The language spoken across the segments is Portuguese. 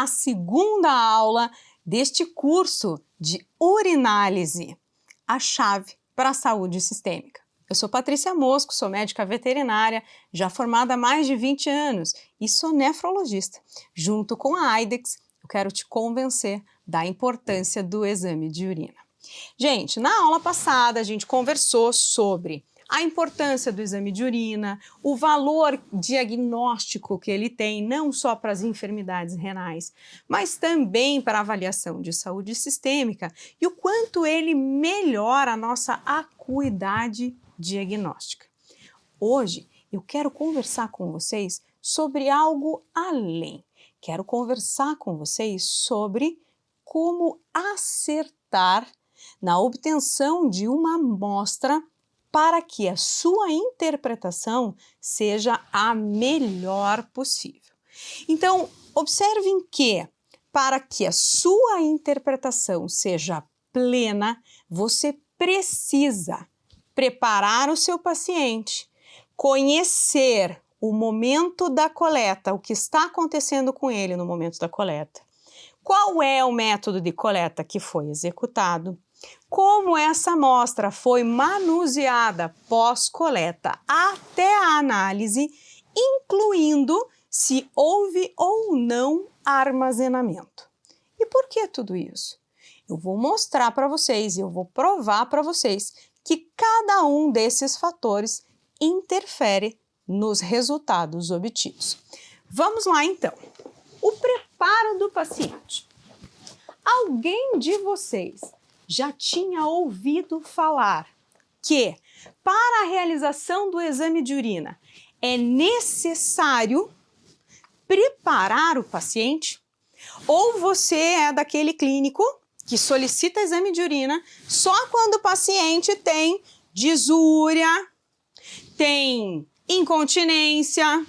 segunda aula deste curso de urinálise, a chave para a saúde sistêmica. Eu sou Patrícia Mosco, sou médica veterinária, já formada há mais de 20 anos e sou nefrologista. Junto com a Aidex, eu quero te convencer da importância do exame de urina. Gente, na aula passada a gente conversou sobre a importância do exame de urina, o valor diagnóstico que ele tem, não só para as enfermidades renais, mas também para a avaliação de saúde sistêmica e o quanto ele melhora a nossa acuidade diagnóstica. Hoje eu quero conversar com vocês sobre algo além. Quero conversar com vocês sobre como acertar na obtenção de uma amostra para que a sua interpretação seja a melhor possível. Então, observem que, para que a sua interpretação seja plena, você precisa preparar o seu paciente, conhecer o momento da coleta, o que está acontecendo com ele no momento da coleta, qual é o método de coleta que foi executado, como essa amostra foi manuseada pós-coleta até a análise, incluindo se houve ou não armazenamento. E por que tudo isso? Eu vou mostrar para vocês e eu vou provar para vocês que cada um desses fatores interfere nos resultados obtidos. Vamos lá então. O preparo do paciente. Alguém de vocês já tinha ouvido falar que, para a realização do exame de urina, é necessário preparar o paciente? Ou você é daquele clínico que solicita exame de urina só quando o paciente tem disúria, tem incontinência,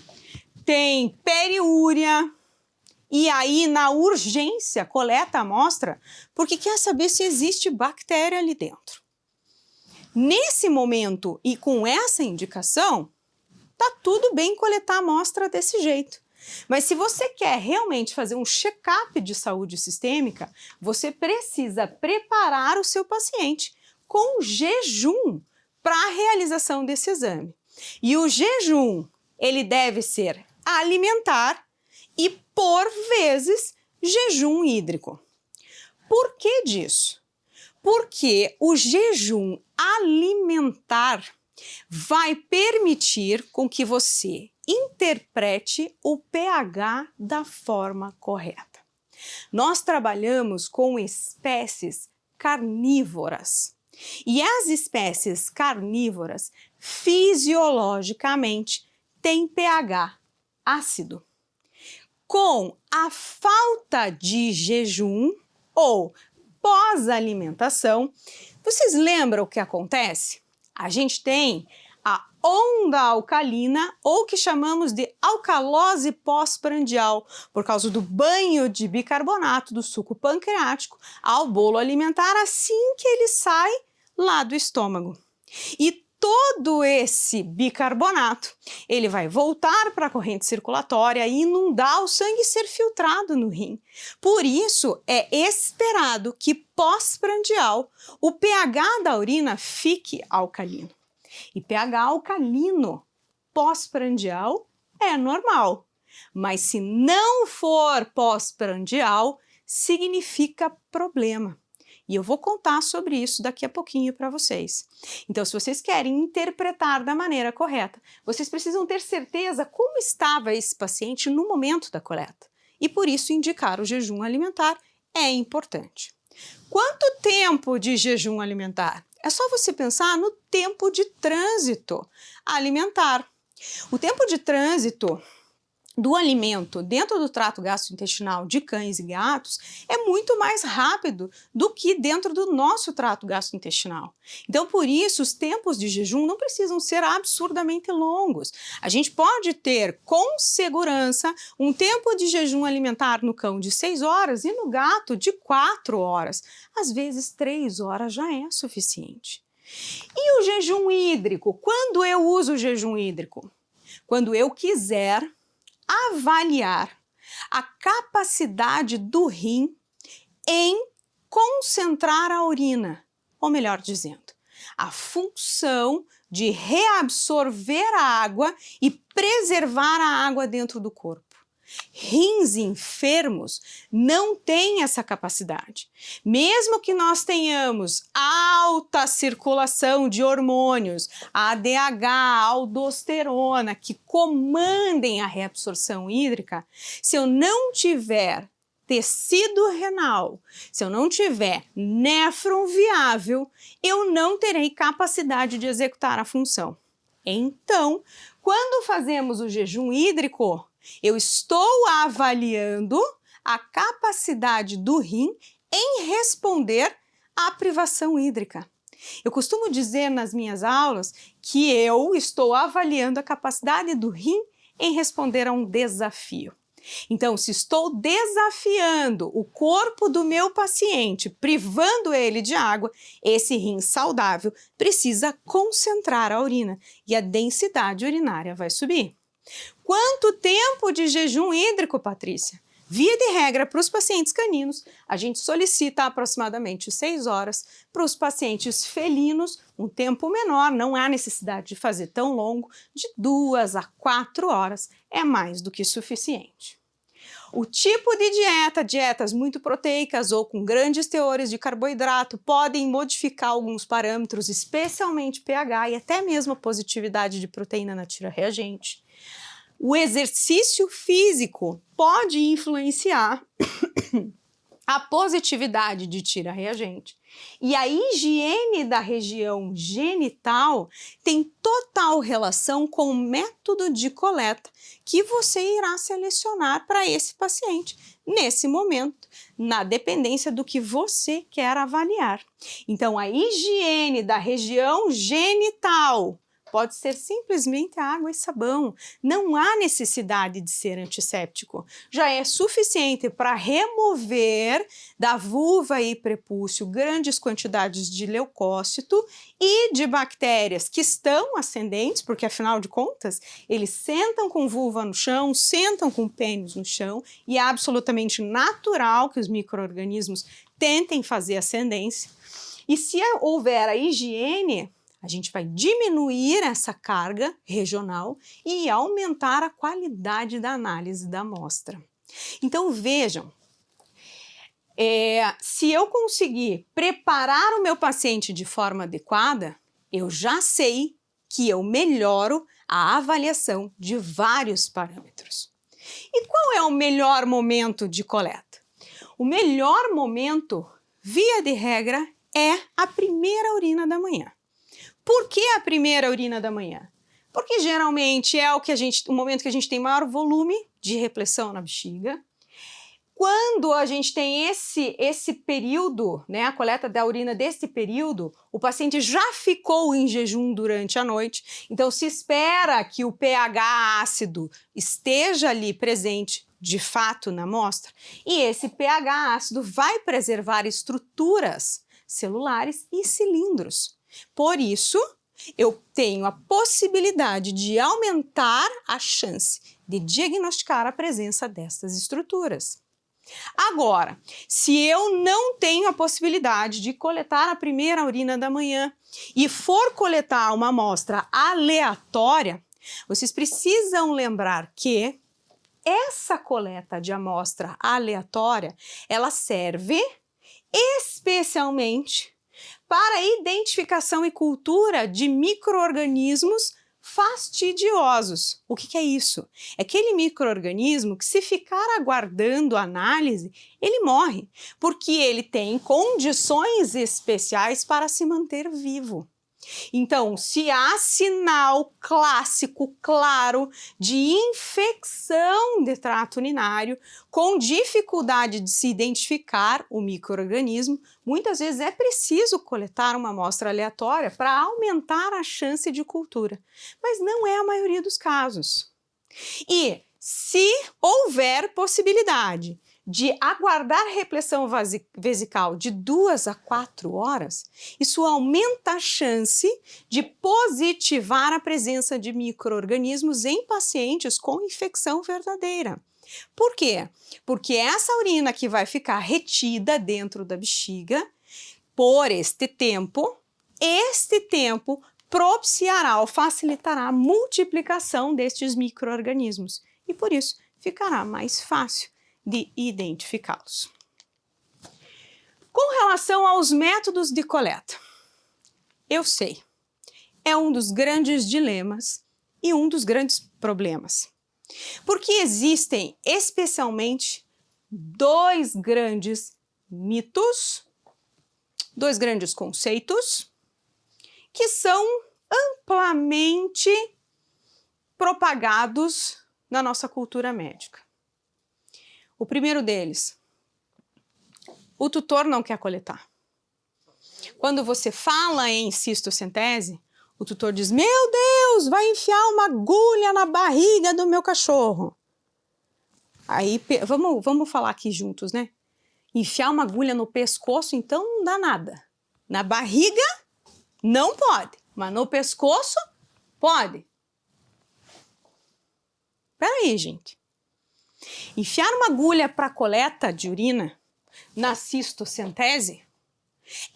tem periúria, e aí, na urgência, coleta a amostra porque quer saber se existe bactéria ali dentro. Nesse momento e com essa indicação, tá tudo bem coletar a amostra desse jeito. Mas se você quer realmente fazer um check-up de saúde sistêmica, você precisa preparar o seu paciente com jejum para a realização desse exame. E o jejum, ele deve ser alimentar e, por vezes, jejum hídrico. Por que disso? Porque o jejum alimentar vai permitir com que você interprete o pH da forma correta. Nós trabalhamos com espécies carnívoras e as espécies carnívoras fisiologicamente têm pH ácido. Com a falta de jejum ou pós-alimentação, vocês lembram o que acontece? A gente tem a onda alcalina, ou que chamamos de alcalose pós-prandial, por causa do banho de bicarbonato do suco pancreático ao bolo alimentar assim que ele sai lá do estômago. E todo esse bicarbonato, ele vai voltar para a corrente circulatória e inundar o sangue e ser filtrado no rim. Por isso, é esperado que pós-prandial o pH da urina fique alcalino. E pH alcalino pós-prandial é normal. Mas se não for pós-prandial, significa problema. E eu vou contar sobre isso daqui a pouquinho para vocês. Então, se vocês querem interpretar da maneira correta, vocês precisam ter certeza como estava esse paciente no momento da coleta. E por isso indicar o jejum alimentar é importante. Quanto tempo de jejum alimentar? É só você pensar no tempo de trânsito alimentar. O tempo de trânsito do alimento dentro do trato gastrointestinal de cães e gatos é muito mais rápido do que dentro do nosso trato gastrointestinal. Então, por isso, os tempos de jejum não precisam ser absurdamente longos. A gente pode ter, com segurança, um tempo de jejum alimentar no cão de 6 horas e no gato de 4 horas. Às vezes, 3 horas já é suficiente. E o jejum hídrico? Quando eu uso o jejum hídrico? Quando eu quiser avaliar a capacidade do rim em concentrar a urina, ou melhor dizendo, a função de reabsorver a água e preservar a água dentro do corpo. Rins enfermos não têm essa capacidade. Mesmo que nós tenhamos alta circulação de hormônios, ADH, aldosterona, que comandem a reabsorção hídrica, se eu não tiver tecido renal, se eu não tiver néfron viável, eu não terei capacidade de executar a função. Então, quando fazemos o jejum hídrico, eu estou avaliando a capacidade do rim em responder à privação hídrica. Eu costumo dizer nas minhas aulas que eu estou avaliando a capacidade do rim em responder a um desafio. Então, se estou desafiando o corpo do meu paciente, privando ele de água, esse rim saudável precisa concentrar a urina e a densidade urinária vai subir. Quanto tempo de jejum hídrico, Patrícia? Via de regra, para os pacientes caninos, a gente solicita aproximadamente 6 horas. Para os pacientes felinos, um tempo menor, não há necessidade de fazer tão longo, de 2 a 4 horas é mais do que suficiente. O tipo de dieta, dietas muito proteicas ou com grandes teores de carboidrato, podem modificar alguns parâmetros, especialmente pH e até mesmo a positividade de proteína na tira reagente. O exercício físico pode influenciar a positividade de tira reagente. E a higiene da região genital tem total relação com o método de coleta que você irá selecionar para esse paciente nesse momento, na dependência do que você quer avaliar. Então, a higiene da região genital pode ser simplesmente água e sabão. Não há necessidade de ser antisséptico. Já é suficiente para remover da vulva e prepúcio grandes quantidades de leucócito e de bactérias que estão ascendentes, porque afinal de contas, eles sentam com vulva no chão, sentam com pênis no chão, e é absolutamente natural que os micro-organismos tentem fazer ascendência. E se houver a higiene, a gente vai diminuir essa carga regional e aumentar a qualidade da análise da amostra. Então vejam, se eu conseguir preparar o meu paciente de forma adequada, eu já sei que eu melhoro a avaliação de vários parâmetros. E qual é o melhor momento de coleta? O melhor momento, via de regra, é a primeira urina da manhã. Por que a primeira urina da manhã? Porque geralmente é o momento que a gente tem maior volume de repressão na bexiga. Quando a gente tem esse período, né, a coleta da urina desse período, o paciente já ficou em jejum durante a noite, então se espera que o pH ácido esteja ali presente de fato na amostra, e esse pH ácido vai preservar estruturas celulares e cilindros. Por isso, eu tenho a possibilidade de aumentar a chance de diagnosticar a presença destas estruturas. Agora, se eu não tenho a possibilidade de coletar a primeira urina da manhã e for coletar uma amostra aleatória, vocês precisam lembrar que essa coleta de amostra aleatória, ela serve especialmente para a identificação e cultura de micro-organismos fastidiosos. O que é isso? É aquele micro-organismo que, se ficar aguardando a análise, ele morre, porque ele tem condições especiais para se manter vivo. Então, se há sinal clássico, claro, de infecção de trato urinário, com dificuldade de se identificar o micro-organismo, muitas vezes é preciso coletar uma amostra aleatória para aumentar a chance de cultura, mas não é a maioria dos casos. E se houver possibilidade de aguardar repressão vesical de 2 a 4 horas, isso aumenta a chance de positivar a presença de micro-organismos em pacientes com infecção verdadeira. Por quê? Porque essa urina que vai ficar retida dentro da bexiga por este tempo propiciará ou facilitará a multiplicação destes micro-organismos e por isso ficará mais fácil de identificá-los. Com relação aos métodos de coleta, eu sei, é um dos grandes dilemas e um dos grandes problemas. Porque existem especialmente dois grandes mitos, dois grandes conceitos que são amplamente propagados na nossa cultura médica. O primeiro deles, o tutor não quer coletar. Quando você fala em cistocentese, o tutor diz, meu Deus, vai enfiar uma agulha na barriga do meu cachorro. Aí, vamos falar aqui juntos, né? Enfiar uma agulha no pescoço, então não dá nada. Na barriga, não pode, mas no pescoço, pode. Peraí, gente. Enfiar uma agulha para coleta de urina na cistocentese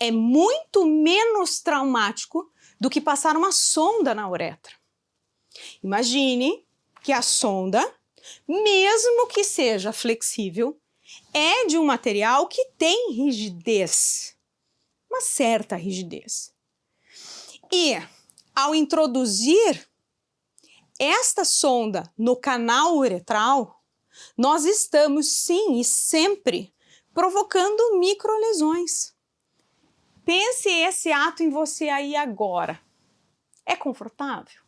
é muito menos traumático do que passar uma sonda na uretra. Imagine que a sonda, mesmo que seja flexível, é de um material que tem rigidez, uma certa rigidez. E ao introduzir esta sonda no canal uretral, nós estamos sim e sempre provocando microlesões. Pense esse ato em você aí agora. É confortável?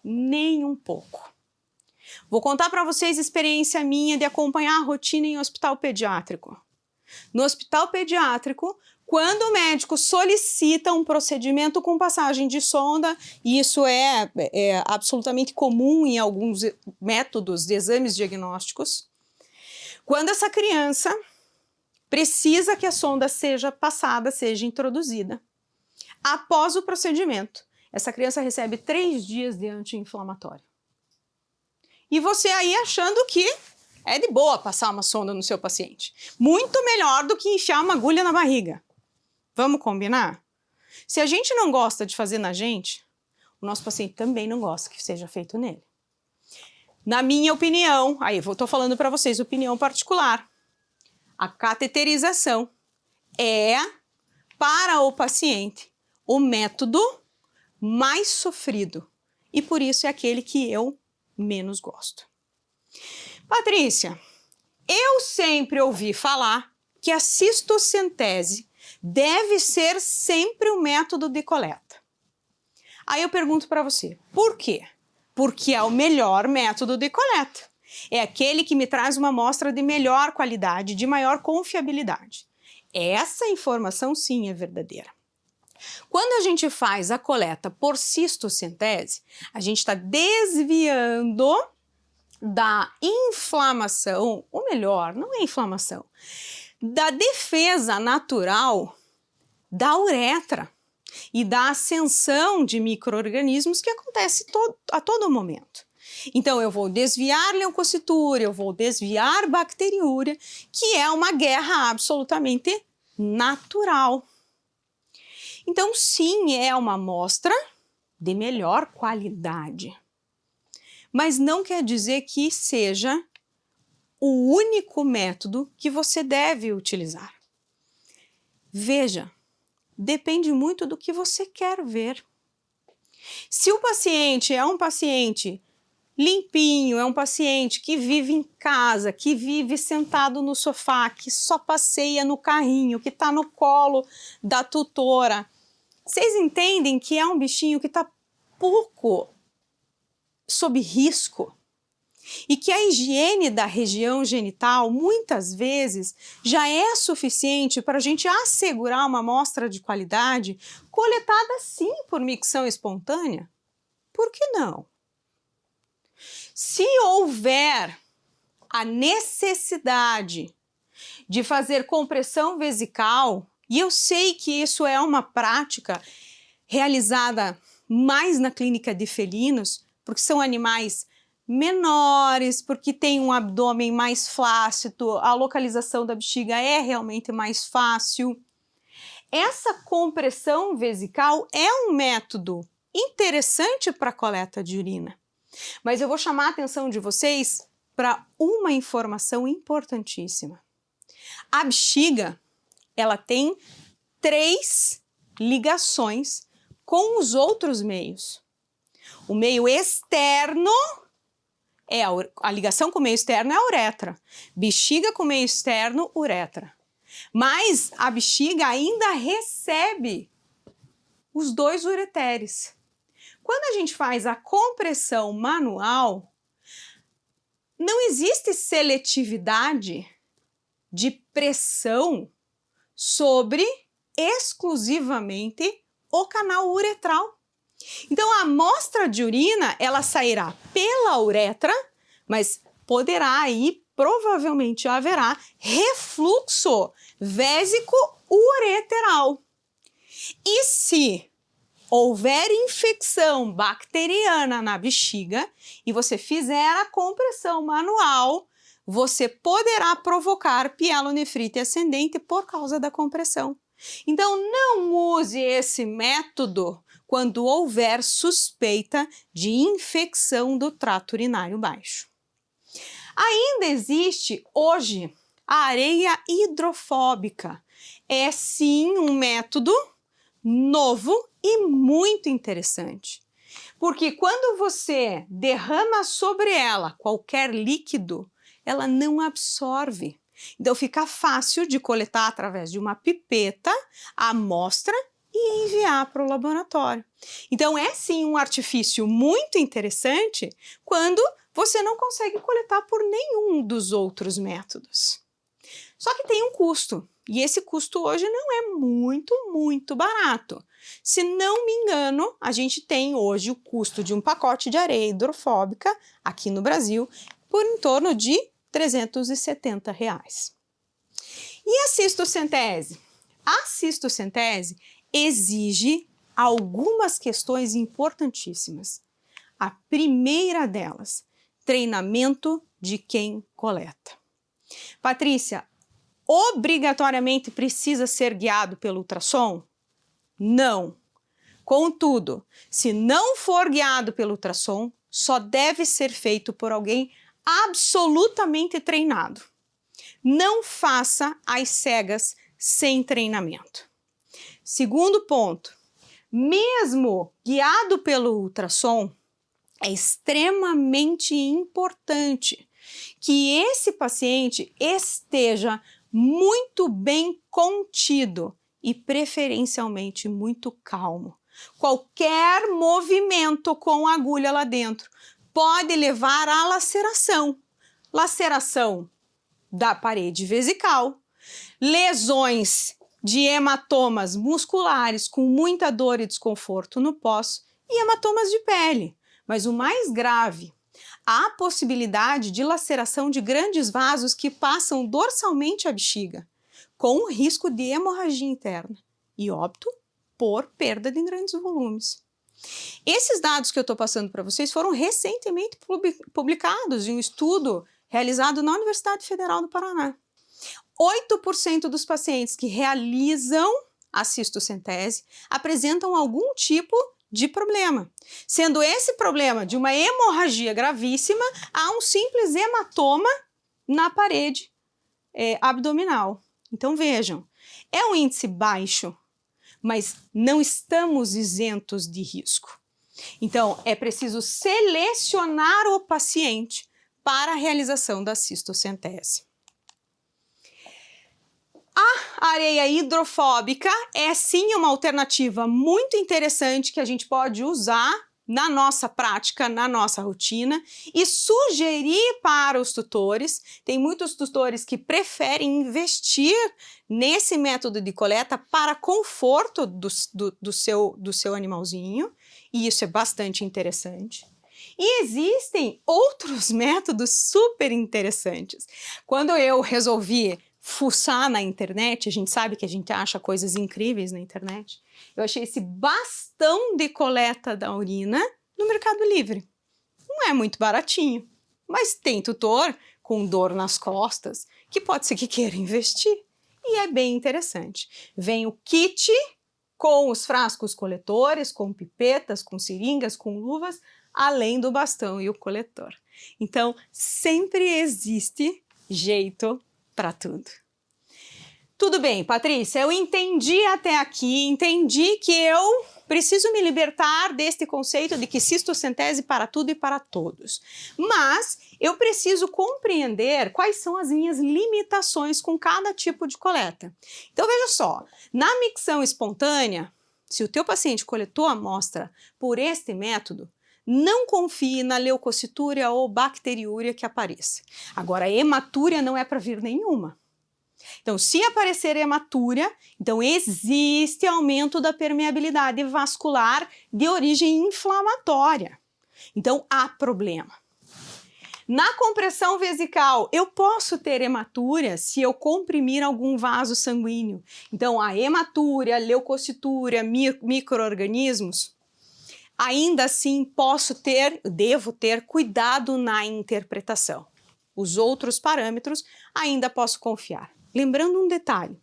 Nem um pouco. Vou contar para vocês a experiência minha de acompanhar a rotina em hospital pediátrico. No hospital pediátrico, quando o médico solicita um procedimento com passagem de sonda, e isso é absolutamente comum em alguns métodos de exames diagnósticos, quando essa criança precisa que a sonda seja passada, seja introduzida, após o procedimento, essa criança recebe 3 dias de anti-inflamatório. E você aí achando que é de boa passar uma sonda no seu paciente. Muito melhor do que enfiar uma agulha na barriga. Vamos combinar? Se a gente não gosta de fazer na gente, o nosso paciente também não gosta que seja feito nele. Na minha opinião, aí eu estou falando para vocês, opinião particular, a cateterização é, para o paciente, o método mais sofrido. E por isso é aquele que eu menos gosto. Patrícia, eu sempre ouvi falar que a cistocentese deve ser sempre o método de coleta. Aí eu pergunto para você, por quê? Porque é o melhor método de coleta. É aquele que me traz uma amostra de melhor qualidade, de maior confiabilidade. Essa informação sim é verdadeira. Quando a gente faz a coleta por cistocentese, a gente está desviando da inflamação, ou melhor, não é inflamação, da defesa natural da uretra e da ascensão de micro-organismos que acontece a todo momento. Então, eu vou desviar leucocitúria, eu vou desviar bacteriúria, que é uma guerra absolutamente natural. Então, sim, é uma amostra de melhor qualidade. Mas não quer dizer que seja o único método que você deve utilizar. Veja, depende muito do que você quer ver. Se o paciente é um paciente limpinho, é um paciente que vive em casa, que vive sentado no sofá, que só passeia no carrinho, que está no colo da tutora, vocês entendem que é um bichinho que está pouco sob risco e que a higiene da região genital muitas vezes já é suficiente para a gente assegurar uma amostra de qualidade coletada sim por micção espontânea? Por que não? Se houver a necessidade de fazer compressão vesical, e eu sei que isso é uma prática realizada mais na clínica de felinos, porque são animais menores, porque tem um abdômen mais flácido, a localização da bexiga é realmente mais fácil. Essa compressão vesical é um método interessante para a coleta de urina, mas eu vou chamar a atenção de vocês para uma informação importantíssima. A bexiga, ela tem 3 ligações com os outros meios. O meio externo, a ligação com o meio externo é a uretra. Bexiga com o meio externo, uretra. Mas a bexiga ainda recebe os 2 ureteres. Quando a gente faz a compressão manual, não existe seletividade de pressão sobre exclusivamente o canal uretral. Então a amostra de urina, ela sairá pela uretra, mas poderá aí, provavelmente haverá refluxo vésico-ureteral. E se houver infecção bacteriana na bexiga e você fizer a compressão manual, você poderá provocar pielonefrite ascendente por causa da compressão. Então, não use esse método quando houver suspeita de infecção do trato urinário baixo. Ainda existe hoje a areia hidrofóbica. É sim um método novo e muito interessante. Porque quando você derrama sobre ela qualquer líquido, ela não absorve. Então fica fácil de coletar através de uma pipeta a amostra e enviar para o laboratório. Então é sim um artifício muito interessante quando você não consegue coletar por nenhum dos outros métodos. Só que tem um custo, e esse custo hoje não é muito barato. Se não me engano, a gente tem hoje o custo de um pacote de areia hidrofóbica aqui no Brasil por em torno de R$370. E a cistocentese? A cistocentese exige algumas questões importantíssimas. A primeira delas, treinamento de quem coleta. Patrícia, obrigatoriamente precisa ser guiado pelo ultrassom? Não. Contudo, se não for guiado pelo ultrassom, só deve ser feito por alguém absolutamente treinado. Não faça às cegas sem treinamento. Segundo ponto, mesmo guiado pelo ultrassom, é extremamente importante que esse paciente esteja muito bem contido e preferencialmente muito calmo. Qualquer movimento com agulha lá dentro pode levar à laceração. Laceração da parede vesical, lesões de hematomas musculares com muita dor e desconforto no pós e hematomas de pele. Mas o mais grave, há possibilidade de laceração de grandes vasos que passam dorsalmente a bexiga, com o risco de hemorragia interna e óbito por perda de grandes volumes. Esses dados que eu estou passando para vocês foram recentemente publicados em um estudo realizado na Universidade Federal do Paraná. 8% dos pacientes que realizam a cistocentese apresentam algum tipo de problema, sendo esse problema de uma hemorragia gravíssima a um simples hematoma na parede abdominal. Então vejam, é um índice baixo, mas não estamos isentos de risco. Então é preciso selecionar o paciente para a realização da cistocentese. A areia hidrofóbica é sim uma alternativa muito interessante que a gente pode usar na nossa prática, na nossa rotina e sugerir para os tutores. Tem muitos tutores que preferem investir nesse método de coleta para conforto do seu animalzinho, e isso é bastante interessante. E existem outros métodos super interessantes. Quando eu resolvi fuçar na internet, a gente sabe que a gente acha coisas incríveis na internet, eu achei esse bastão de coleta da urina no Mercado Livre. não é muito baratinho, mas tem tutor com dor nas costas que pode ser que queira investir. E é bem interessante. Vem o kit com os frascos coletores, com pipetas, com seringas, com luvas, além do bastão e o coletor. Então, sempre existe jeito para tudo. Tudo bem, Patrícia, eu entendi até aqui, entendi que eu preciso me libertar deste conceito de que cistocentese para tudo e para todos. Mas eu preciso compreender quais são as minhas limitações com cada tipo de coleta. Então veja só, na micção espontânea, se o teu paciente coletou a amostra por este método, não confie na leucocitúria ou bacteriúria que apareça. Agora, hematúria não é para vir nenhuma. Então, se aparecer hematúria, então existe aumento da permeabilidade vascular de origem inflamatória. Então, há problema. Na compressão vesical, eu posso ter hematúria se eu comprimir algum vaso sanguíneo. Então, a hematúria, leucocitúria, micro-organismos, ainda assim devo ter cuidado na interpretação. Os outros parâmetros ainda posso confiar. Lembrando um detalhe,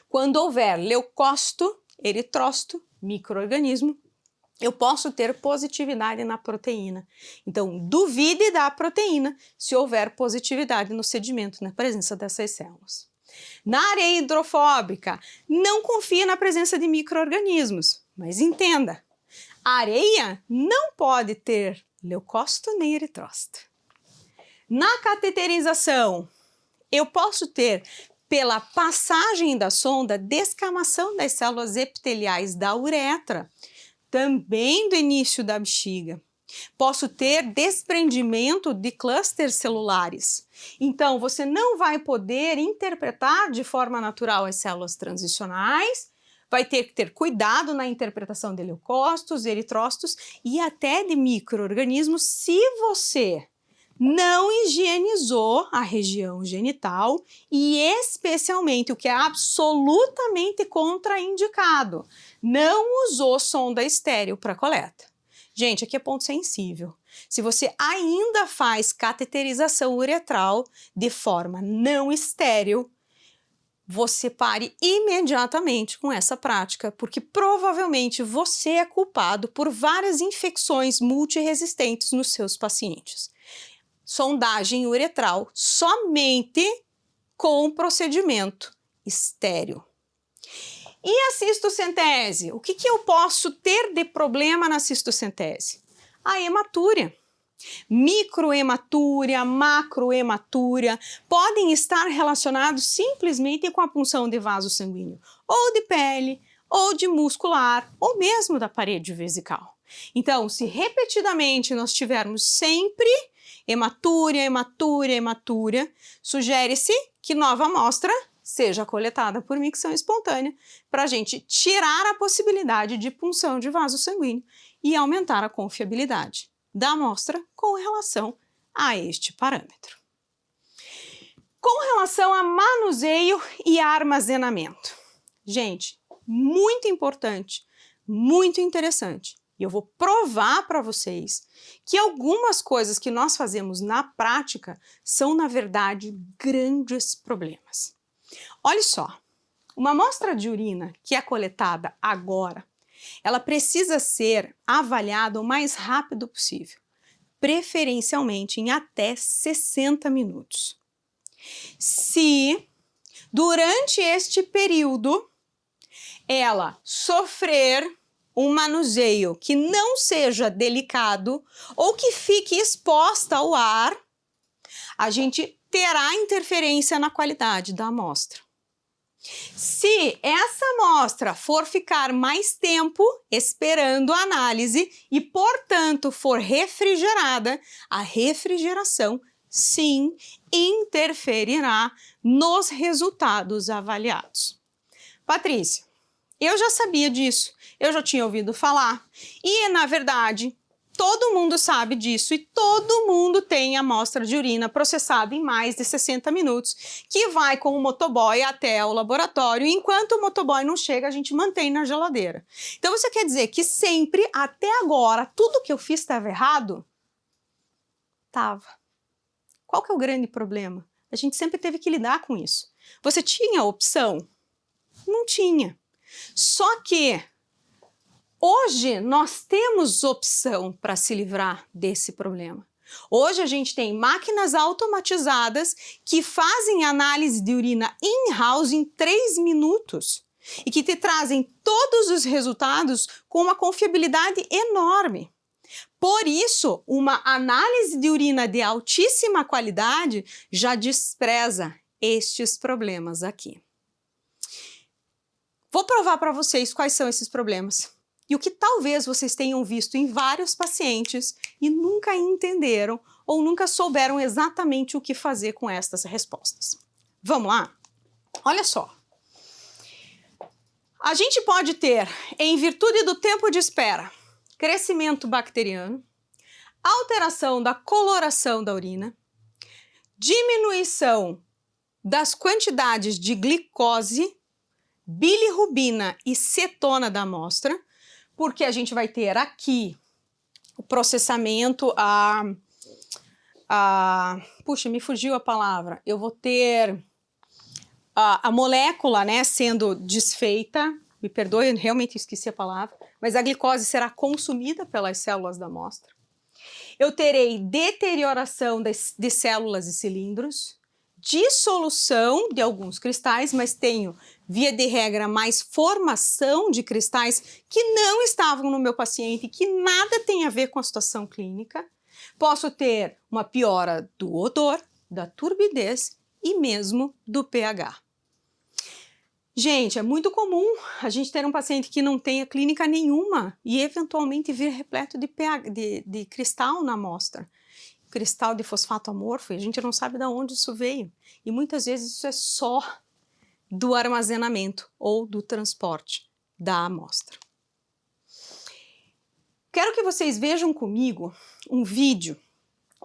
quando houver leucócito, eritrócito, micro-organismo, eu posso ter positividade na proteína. Então, duvide da proteína se houver positividade no sedimento, na presença dessas células. Na areia hidrofóbica, não confie na presença de micro-organismos, mas entenda, a areia não pode ter leucócito nem eritrócito. Na cateterização, eu posso ter, pela passagem da sonda, descamação das células epiteliais da uretra, também do início da bexiga. Posso ter desprendimento de clusters celulares. Então, você não vai poder interpretar de forma natural as células transicionais, vai ter que ter cuidado na interpretação de leucócitos, eritrócitos e até de micro-organismos se você não higienizou a região genital e especialmente, o que é absolutamente contraindicado, não usou sonda estéril para coleta. Gente, aqui é ponto sensível. Se você ainda faz cateterização uretral de forma não estéril, você pare imediatamente com essa prática, porque provavelmente você é culpado por várias infecções multiresistentes nos seus pacientes. Sondagem uretral somente com procedimento estéril. E a cistocentese? O que eu posso ter de problema na cistocentese? A hematúria. Microhematúria, macrohematúria podem estar relacionados simplesmente com a punção de vaso sanguíneo, ou de pele, ou de muscular, ou mesmo da parede vesical. Então, se repetidamente nós tivermos sempre hematúria, hematúria, hematúria, sugere-se que nova amostra seja coletada por micção espontânea para a gente tirar a possibilidade de punção de vaso sanguíneo e aumentar a confiabilidade da amostra com relação a este parâmetro. Com relação a manuseio e armazenamento. Gente, muito importante, muito interessante. E eu vou provar para vocês que algumas coisas que nós fazemos na prática são, na verdade, grandes problemas. Olha só, uma amostra de urina que é coletada agora, ela precisa ser avaliada o mais rápido possível, preferencialmente em até 60 minutos. Se, durante este período, ela sofrer um manuseio que não seja delicado ou que fique exposta ao ar, a gente terá interferência na qualidade da amostra. Se essa amostra for ficar mais tempo esperando a análise e, portanto, for refrigerada, a refrigeração, sim, interferirá nos resultados avaliados. Patrícia, eu já sabia disso, eu já tinha ouvido falar e, na verdade, todo mundo sabe disso e todo mundo tem amostra de urina processada em mais de 60 minutos, que vai com o motoboy até o laboratório, e enquanto o motoboy não chega, a gente mantém na geladeira. Então, você quer dizer que sempre, até agora, tudo que eu fiz estava errado? Tava. Qual que é o grande problema? A gente sempre teve que lidar com isso. Você tinha opção? Não tinha. Só que hoje nós temos opção para se livrar desse problema. Hoje a gente tem máquinas automatizadas que fazem análise de urina in-house em 3 minutos e que te trazem todos os resultados com uma confiabilidade enorme. Por isso, uma análise de urina de altíssima qualidade já despreza estes problemas aqui. Vou provar para vocês quais são esses problemas e o que talvez vocês tenham visto em vários pacientes e nunca entenderam ou nunca souberam exatamente o que fazer com estas respostas. Vamos lá? Olha só. A gente pode ter, em virtude do tempo de espera, crescimento bacteriano, alteração da coloração da urina, diminuição das quantidades de glicose, bilirrubina e cetona da amostra, porque a gente vai ter aqui o processamento, puxa, me fugiu a palavra, eu vou ter a molécula, né, sendo desfeita, me perdoe, eu realmente esqueci a palavra, mas a glicose será consumida pelas células da amostra. Eu terei deterioração de células e cilindros, dissolução de alguns cristais, mas tenho, via de regra, mais formação de cristais que não estavam no meu paciente, que nada tem a ver com a situação clínica. Posso ter uma piora do odor, da turbidez e mesmo do pH. Gente, é muito comum a gente ter um paciente que não tenha clínica nenhuma e eventualmente vir repleto de cristal na amostra. Cristal de fosfato amorfo, e a gente não sabe de onde isso veio. E muitas vezes isso é só do armazenamento ou do transporte da amostra. Quero que vocês vejam comigo um vídeo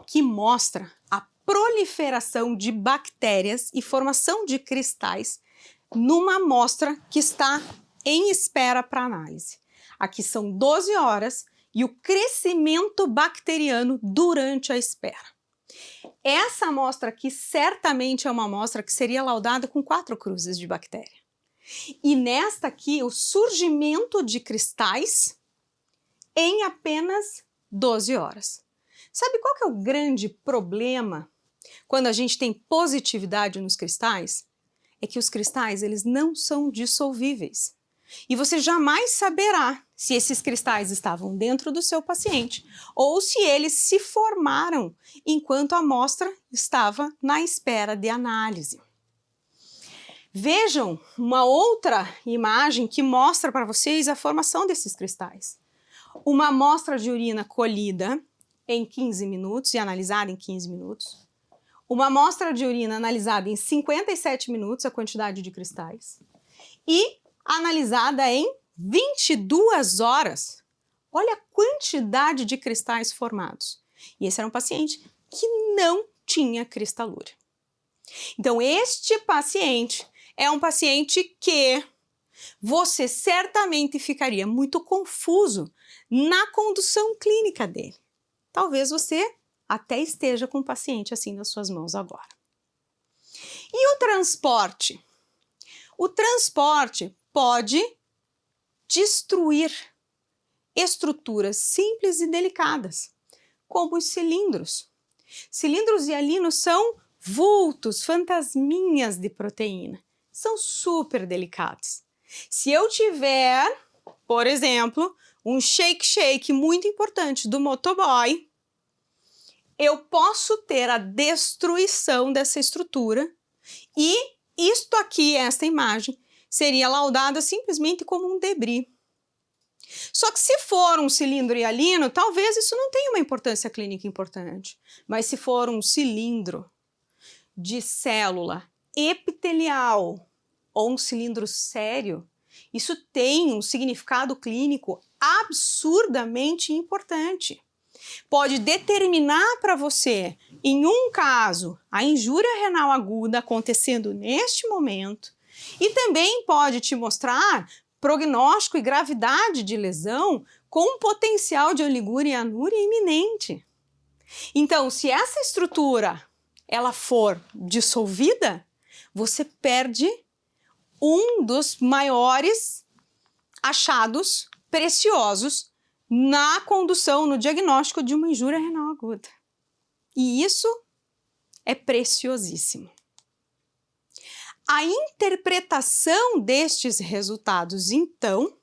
que mostra a proliferação de bactérias e formação de cristais numa amostra que está em espera para análise. Aqui são 12 horas e o crescimento bacteriano durante a espera. Essa amostra aqui certamente é uma amostra que seria laudada com 4 cruzes de bactéria. E nesta aqui, o surgimento de cristais em apenas 12 horas. Sabe qual que é o grande problema quando a gente tem positividade nos cristais? É que os cristais, eles não são dissolvíveis. E você jamais saberá se esses cristais estavam dentro do seu paciente ou se eles se formaram enquanto a amostra estava na espera de análise. Vejam uma outra imagem que mostra para vocês a formação desses cristais. Uma amostra de urina colhida em 15 minutos e analisada em 15 minutos. Uma amostra de urina analisada em 57 minutos, a quantidade de cristais, e analisada em 22 horas. Olha a quantidade de cristais formados. E esse era um paciente que não tinha cristalúria. Então, este paciente é um paciente que você certamente ficaria muito confuso na condução clínica dele. Talvez você até esteja com um paciente assim nas suas mãos agora. E o transporte? O transporte pode destruir estruturas simples e delicadas, como os cilindros. Cilindros hialinos são vultos, fantasminhas de proteína. São super delicados. Se eu tiver, por exemplo, um shake muito importante do motoboy, eu posso ter a destruição dessa estrutura e isto aqui, esta imagem, seria laudada simplesmente como um debris. Só que se for um cilindro hialino, talvez isso não tenha uma importância clínica importante. Mas se for um cilindro de célula epitelial ou um cilindro sério, isso tem um significado clínico absurdamente importante. Pode determinar para você, em um caso, a injúria renal aguda acontecendo neste momento e também pode te mostrar prognóstico e gravidade de lesão com potencial de oliguria e anúria iminente. Então, se essa estrutura ela for dissolvida, você perde um dos maiores achados preciosos na condução, no diagnóstico de uma injúria renal aguda. E isso é preciosíssimo. A interpretação destes resultados, então,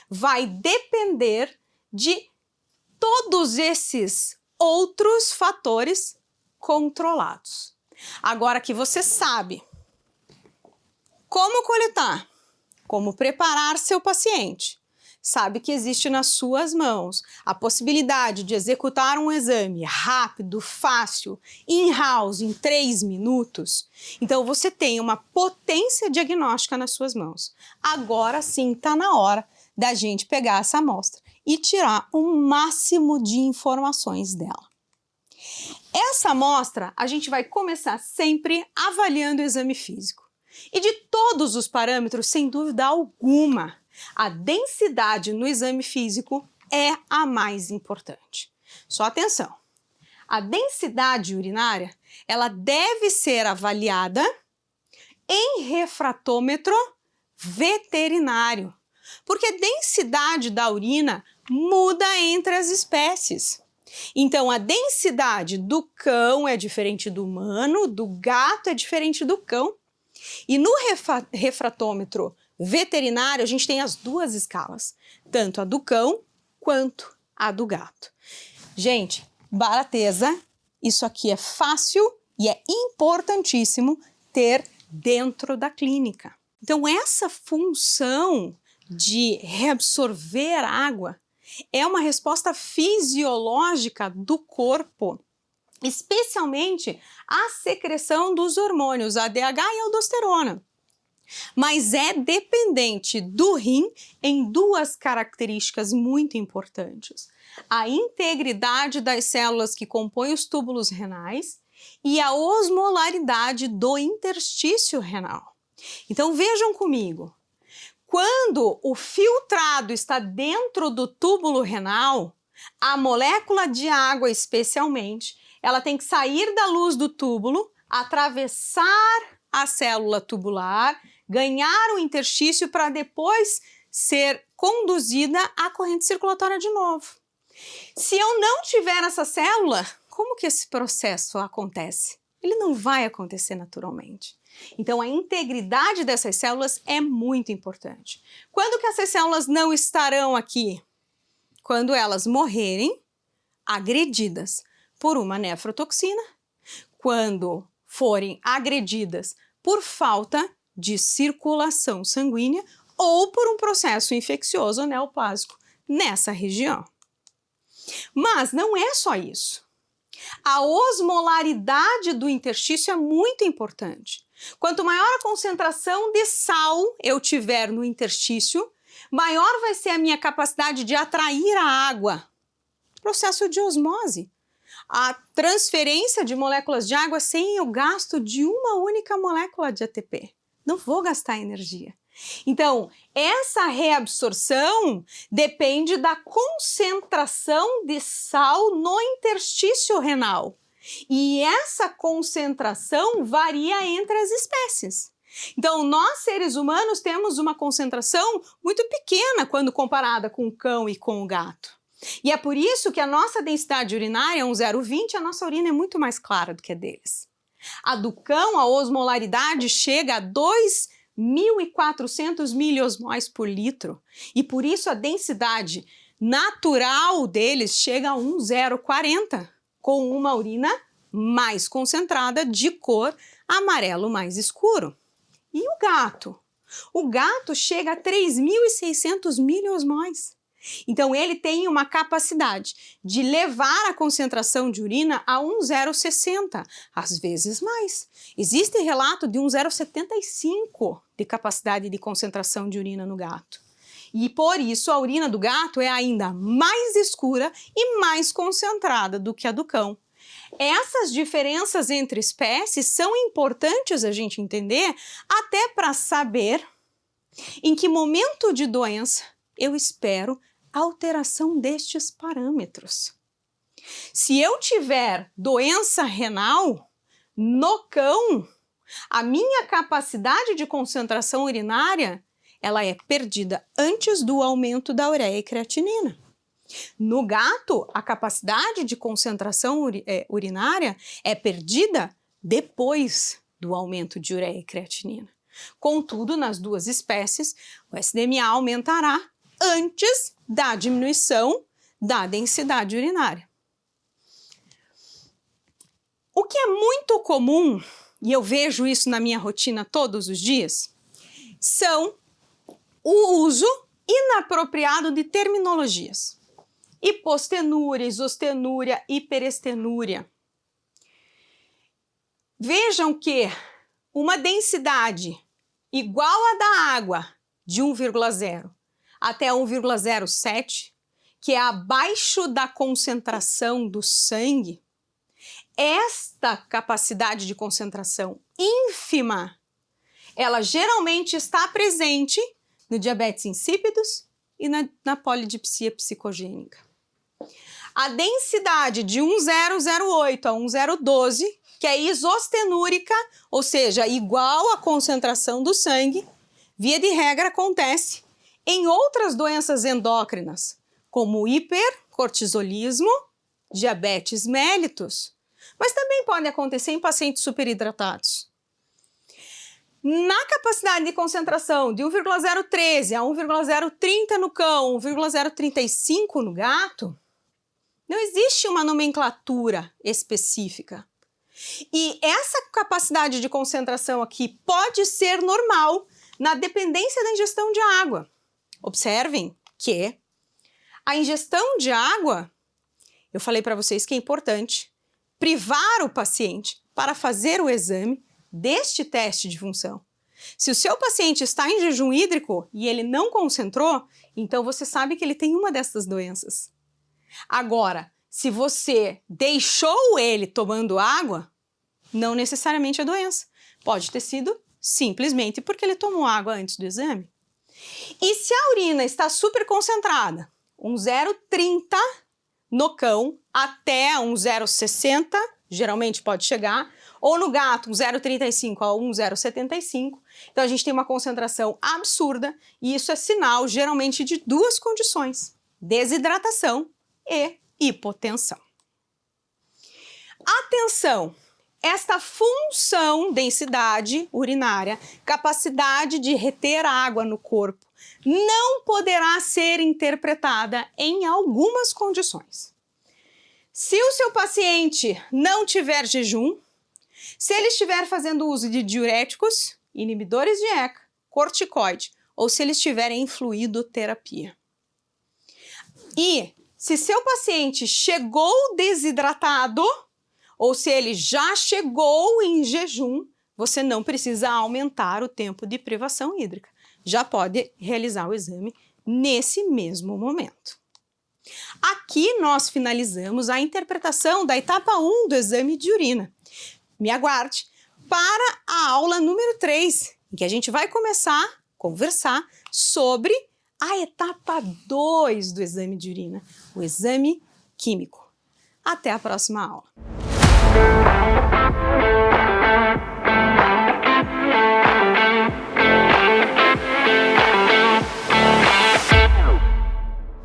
vai depender de todos esses outros fatores controlados. Agora que você sabe como coletar, como preparar seu paciente, sabe que existe nas suas mãos a possibilidade de executar um exame rápido, fácil, in-house, em 3 minutos, então você tem uma potência diagnóstica nas suas mãos. Agora sim está na hora da gente pegar essa amostra e tirar o máximo de informações dela. Essa amostra a gente vai começar sempre avaliando o exame físico. E de todos os parâmetros, sem dúvida alguma, a densidade no exame físico é a mais importante. Só atenção, a densidade urinária ela deve ser avaliada em refratômetro veterinário, porque a densidade da urina muda entre as espécies. Então, a densidade do cão é diferente do humano, do gato é diferente do cão. E no refratômetro veterinário, a gente tem as duas escalas, tanto a do cão quanto a do gato. Gente, barateza, isso aqui é fácil e é importantíssimo ter dentro da clínica. Então, essa função de reabsorver água é uma resposta fisiológica do corpo, especialmente a secreção dos hormônios ADH e aldosterona. Mas é dependente do rim em duas características muito importantes: a integridade das células que compõem os túbulos renais e a osmolaridade do interstício renal. Então vejam comigo, quando o filtrado está dentro do túbulo renal, a molécula de água especialmente, ela tem que sair da luz do túbulo, atravessar a célula tubular, ganhar o interstício para depois ser conduzida à corrente circulatória de novo. Se eu não tiver essa célula, como que esse processo acontece? Ele não vai acontecer naturalmente. Então, a integridade dessas células é muito importante. Quando que essas células não estarão aqui? Quando elas morrerem agredidas por uma nefrotoxina, quando forem agredidas por falta de circulação sanguínea ou por um processo infeccioso neoplásico nessa região. Mas não é só isso. A osmolaridade do interstício é muito importante. Quanto maior a concentração de sal eu tiver no interstício, maior vai ser a minha capacidade de atrair a água. Processo de osmose. A transferência de moléculas de água sem o gasto de uma única molécula de ATP. Não vou gastar energia. Então, essa reabsorção depende da concentração de sal no interstício renal. E essa concentração varia entre as espécies. Então, nós seres humanos temos uma concentração muito pequena quando comparada com o cão e com o gato. E é por isso que a nossa densidade urinária é 0,20, a nossa urina é muito mais clara do que a deles. A do cão, a osmolaridade chega a 2.400 miliosmóis por litro. E por isso a densidade natural deles chega a 1,040, com uma urina mais concentrada de cor amarelo mais escuro. E o gato? O gato chega a 3.600 miliosmóis. Então, ele tem uma capacidade de levar a concentração de urina a 1,060, às vezes mais. Existe relato de 1,075 de capacidade de concentração de urina no gato. E por isso a urina do gato é ainda mais escura e mais concentrada do que a do cão. Essas diferenças entre espécies são importantes a gente entender até para saber em que momento de doença eu espero alteração destes parâmetros. Se eu tiver doença renal no cão, a minha capacidade de concentração urinária, ela é perdida antes do aumento da ureia e creatinina. No gato, a capacidade de concentração urinária é perdida depois do aumento de ureia e creatinina. Contudo, nas duas espécies, o SDMA aumentará antes da diminuição da densidade urinária. O que é muito comum, e eu vejo isso na minha rotina todos os dias, são o uso inapropriado de terminologias. Hipostenúria, isostenúria, hiperestenúria. Vejam que uma densidade igual à da água, de 1,0 até 1,07, que é abaixo da concentração do sangue, esta capacidade de concentração ínfima, ela geralmente está presente no diabetes insípidos e na polidipsia psicogênica. A densidade de 1,008 a 1,012, que é isostenúrica, ou seja, igual à concentração do sangue, via de regra acontece em outras doenças endócrinas, como hipercortisolismo, diabetes mellitus, mas também pode acontecer em pacientes superidratados. Na capacidade de concentração de 1,013 a 1,030 no cão, 1,035 no gato, não existe uma nomenclatura específica. E essa capacidade de concentração aqui pode ser normal na dependência da ingestão de água. Observem que a ingestão de água, eu falei para vocês que é importante privar o paciente para fazer o exame deste teste de função. Se o seu paciente está em jejum hídrico e ele não concentrou, então você sabe que ele tem uma dessas doenças. Agora, se você deixou ele tomando água, não necessariamente é doença. Pode ter sido simplesmente porque ele tomou água antes do exame. E se a urina está super concentrada, 1,030 no cão até 1,060, geralmente pode chegar, ou no gato 1,035 a 1,075, então a gente tem uma concentração absurda e isso é sinal geralmente de duas condições, desidratação e hipotensão. Atenção! Esta função, densidade urinária, capacidade de reter água no corpo, não poderá ser interpretada em algumas condições. Se o seu paciente não tiver jejum, se ele estiver fazendo uso de diuréticos, inibidores de ECA, corticoide, ou se ele estiver em fluidoterapia. E se seu paciente chegou desidratado, ou se ele já chegou em jejum, você não precisa aumentar o tempo de privação hídrica. Já pode realizar o exame nesse mesmo momento. Aqui nós finalizamos a interpretação da etapa 1 do exame de urina. Me aguarde para a aula número 3, em que a gente vai começar a conversar sobre a etapa 2 do exame de urina, o exame químico. Até a próxima aula.